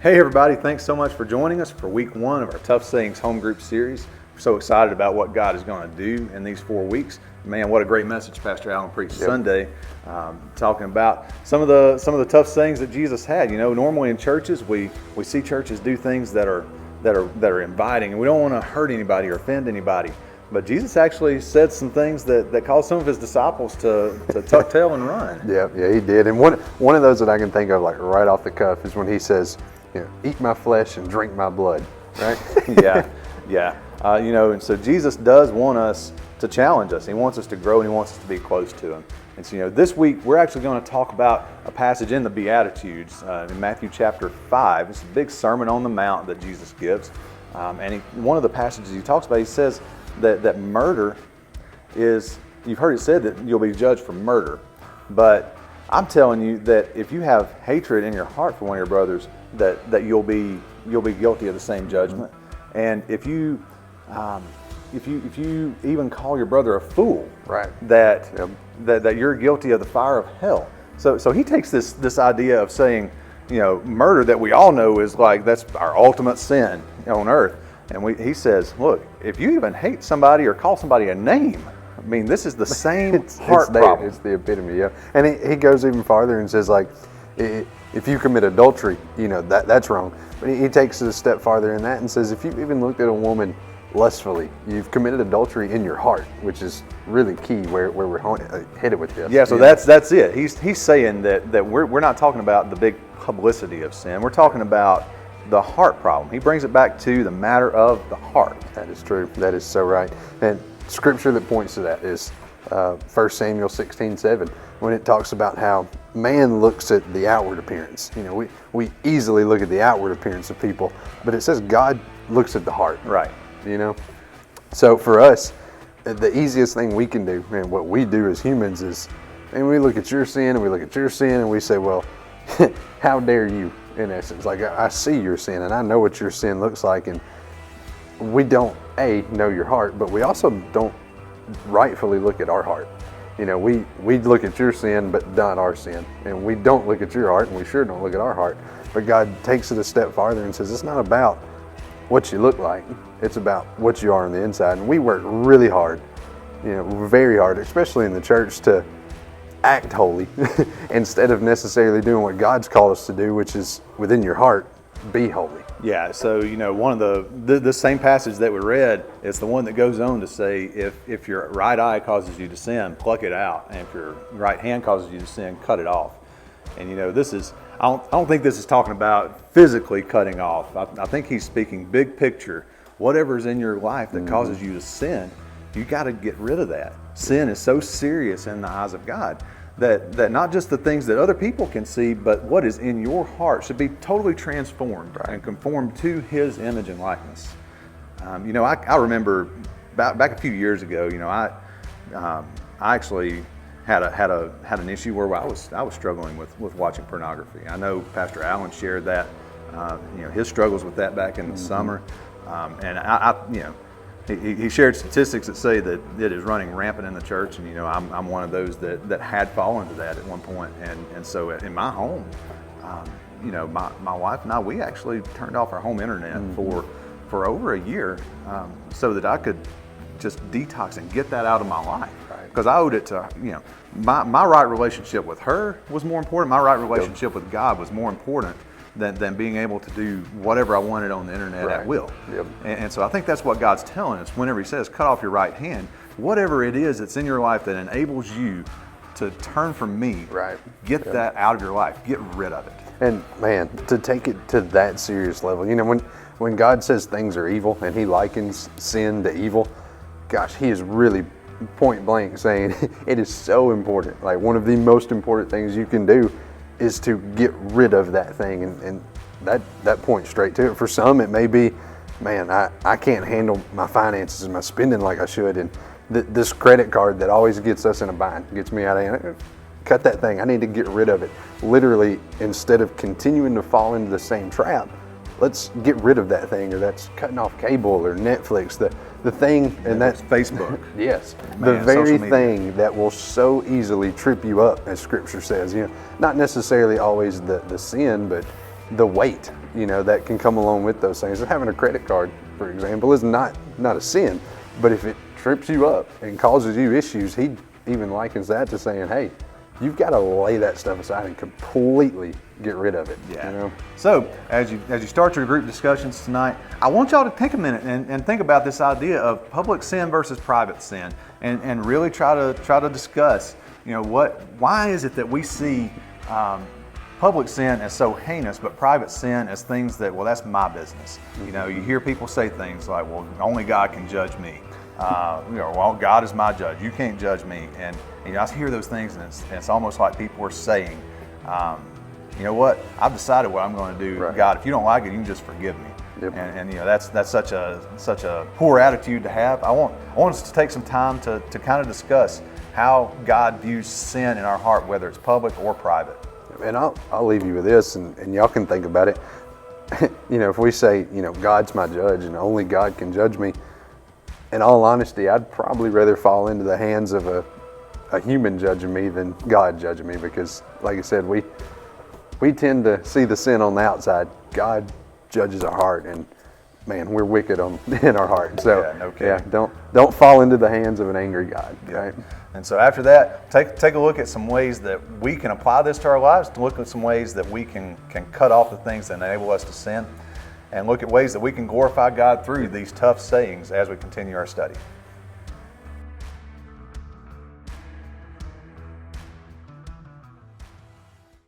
Hey everybody, thanks so much for joining us for week 1 of our Tough Sayings Home Group series. We're so excited about what God is going to do in these 4 weeks. Man, what a great message Pastor Allen preached Sunday, talking about some of the tough sayings that Jesus had. You know, normally in churches we see churches do things that are inviting, and we don't want to hurt anybody or offend anybody. But Jesus actually said some things that caused some of his disciples to tuck tail and run. Yeah, he did. And one of those that I can think of, like right off the cuff, is when he says, eat my flesh and drink my blood, right? Yeah. And so Jesus does want us to challenge us. He wants us to grow, and he wants us to be close to him. And so, this week we're actually going to talk about a passage in the Beatitudes in Matthew chapter 5. It's a big Sermon on the Mount that Jesus gives. One of the passages he talks about, he says that murder is, you've heard it said that you'll be judged for murder. But I'm telling you that if you have hatred in your heart for one of your brothers, that you'll be guilty of the same judgment. And if you even call your brother a fool, right, that you're guilty of the fire of hell. So he takes this idea of saying, murder that we all know is like, that's our ultimate sin on earth. And he says, look, if you even hate somebody or call somebody a name, I mean, this is the same heart problem. It's the epitome, yeah. And he goes even farther and says, like, if you commit adultery, that's wrong. But he takes it a step farther in that and says, if you even looked at a woman lustfully, you've committed adultery in your heart, which is really key where we're headed with this. Yeah, so that's it. He's saying that we're not talking about the big publicity of sin. We're talking about the heart problem. He brings it back to the matter of the heart. That is true. That is so right. And scripture that points to that is 1 Samuel 16:7, when it talks about how man looks at the outward appearance. We easily look at the outward appearance of people, but it says God looks at the heart. Right. So for us, the easiest thing we can do, and what we do as humans is, and we look at your sin and we look at your sin and we say, well, how dare you, in essence. Like, I see your sin and I know what your sin looks like, and we don't, know your heart, but we also don't rightfully look at our heart. We look at your sin, but not our sin. And we don't look at your heart, and we sure don't look at our heart. But God takes it a step farther and says, it's not about what you look like. It's about what you are on the inside. And we work really hard, very hard, especially in the church, to act holy instead of necessarily doing what God's called us to do, which is within your heart, be holy. Yeah, so one of the same passage that we read, it's the one that goes on to say, if your right eye causes you to sin, pluck it out, and if your right hand causes you to sin, cut it off. And this is, I don't think this is talking about physically cutting off. I think he's speaking big picture. Whatever's in your life that causes you to sin, you got to get rid of that. Sin is so serious in the eyes of God that not just the things that other people can see, but what is in your heart should be totally transformed and conformed to his image and likeness. I remember back a few years ago, I actually had an issue where I was struggling with watching pornography. I know Pastor Allen shared that, his struggles with that back in the summer, and he shared statistics that say that it is running rampant in the church, and I'm one of those that had fallen to that at one point, and so in my home, my wife and I, we actually turned off our home internet for over a year, so that I could just detox and get that out of my life, because I owed it to my right relationship with her was more important. My right relationship with God was more important than being able to do whatever I wanted on the internet at will. And so I think that's what God's telling us whenever he says, cut off your right hand. Whatever it is that's in your life that enables you to turn from me, get that out of your life. Get rid of it. And man, to take it to that serious level, when God says things are evil and he likens sin to evil, gosh, he is really point blank saying it is so important. Like, one of the most important things you can do is to get rid of that thing, and that points straight to it. For some, it may be, man, I can't handle my finances and my spending like I should, and this credit card that always gets us in a bind, gets me out of hand. Cut that thing. I need to get rid of it. Literally, instead of continuing to fall into the same trap, let's get rid of that thing, or that's cutting off cable or Netflix, the thing, and that's Facebook. Yes, the very thing that will so easily trip you up, as Scripture says. Not necessarily always the sin, but the weight, that can come along with those things. And having a credit card, for example, is not a sin, but if it trips you up and causes you issues, he even likens that to saying, hey, you've got to lay that stuff aside and completely get rid of it. Yeah. So as you start your group discussions tonight, I want y'all to take a minute and think about this idea of public sin versus private sin, and really try to discuss, why is it that we see public sin as so heinous, but private sin as things that, well, that's my business. You hear people say things like, well, only God can judge me. Well, God is my judge. You can't judge me. And I hear those things, and it's almost like people are saying, you know what? I've decided what I'm going to do. Right. God, if you don't like it, you can just forgive me. Yep. And that's such a poor attitude to have. I want us to take some time to kind of discuss how God views sin in our heart, whether it's public or private. And I'll leave you with this, and y'all can think about it. If we say, God's my judge and only God can judge me, in all honesty, I'd probably rather fall into the hands of a human judging me than God judging me, because, like I said, we tend to see the sin on the outside. God judges our heart, and man, we're wicked in our heart. So don't fall into the hands of an angry God. Right? And so after that, take a look at some ways that we can apply this to our lives, to look at some ways that we can cut off the things that enable us to sin, and look at ways that we can glorify God through these tough sayings as we continue our study.